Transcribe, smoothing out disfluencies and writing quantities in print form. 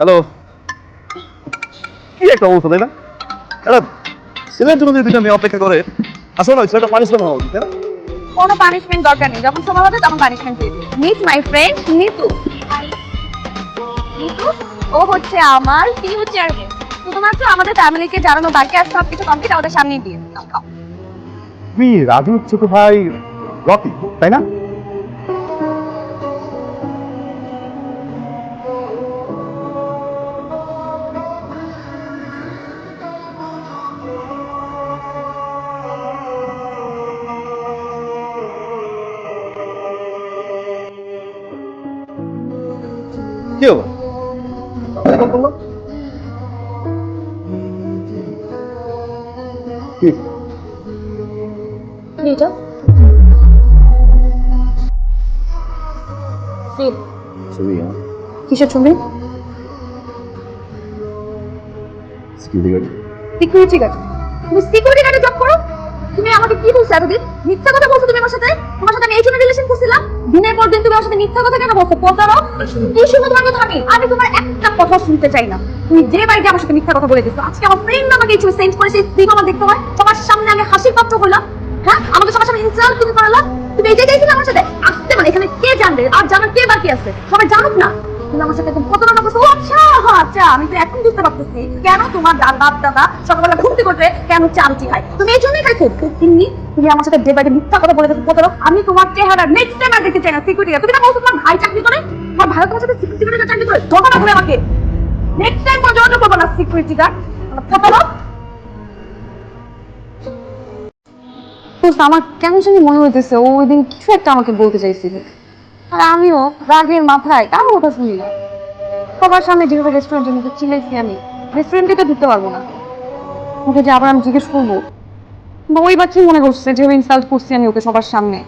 Hello, কি একটা অবস্থা তাই না? একটা ছেলের জন্য যদি দুইটা মেয়ে অপেক্ষা করে, আসলে না ছেলেটা পানিশমেন্ট হওয়া উচিত, তাই না? কোনো পানিশমেন্ট দরকার নেই, যখন সময় হবে তখন পানিশমেন্ট দিয়ে দিই। Meet my friend Nitu. Nitu ও হচ্ছে আমার ফিউচার মেয়ে। শুধুমাত্র আমাদের ফ্যামিলিকে জানানো বাকি, আর সব কিছু কমপ্লিট আমাদের সামনেই দিয়ে দিই। তুমি রাজুর ছোট ভাই রকি, তাই না? কি হলো? কল করলো? কি? এটা ছবি, হ্যাঁ। কিসের ছবি? Security guard. Security guard? তুমি সিকিউরিটি গার্ডে জব করো? তুমি আমাকে কি বলছো এতদিন? মিথ্যা কথা বলছো তুমি আমার সাথে? তোমার সাথে আমি এই জন্য রিলেশন করছিলাম? দিনের পর দিন তুমি আমার সাথে মিথ্যা কথা কেন বলছো? প্রতারো? কি শুনবো তোমার কথা আমি তোমার একটা কথা শুনতে চাই না। তুমি যে বাড়িতে আমার সাথে মিথ্যা কথা বলে দিচ্ছ, আজকে আমার ফ্রেন্ড আমাকে এই ছবি সেন্ড করেছে, স্ত্রী আমার দেখতে হয়, তোমার সামনে আমি হাসির পাত্র হলাম। হ্যাঁ, আমাকে সবার সামনে ইনসাল্ট তুমি করালা। তুমি এই জায়গায় ছিলে আমার সাথে আসতে, মানে এখানে কে জানবে? আর জানার কে বাকি আছে? সবাই জানুক না তুমি আমার সাথে প্রতারণা করছো। ও আচ্ছা, আচ্ছা, আমি তো এখন বুঝতে পারতেছি কেন তোমার বাপ দাদা সকালবেলা ঘুম থেকে উঠে কেন চা রুটি খায়। তুমি এই জন্যই খাইছো। তুমি আমার সাথে ডে বাই ডে মিথ্যা কথা বলে দেখো প্রতারক। আমি তোমার চেহারা নেক্সট টাইম আর দেখতে চাই না। সিকিউরিটি তুমি না বলছো তোমার ভাই চাকরি করে, তোমার ভাই তোমার সাথে সিকিউরিটি চাকরি করে, ধোকা না করে আমাকে। নেক্সট টাইম কোনো যোগাযোগ করবো না সিকিউরিটি গার্ড, প্রতারক। আমার কেন জানি মনে হইতেছে ও ওই দিন কিছু একটা আমাকে বলতে চাইছিল, আর আমিও রাগের মাথায় কারো কথা শুনি না। সবার সামনে যেভাবে রেস্টুরেন্টের মধ্যে চিলেছি, আমি রেস্টুরেন্টে তো ঢুকতে পারবো না। ওকে যে আবার আমি জিজ্ঞেস করবো, বা ওই বা কি মনে করছে যেভাবে ইনসাল্ট করছি আমি ওকে সবার সামনে।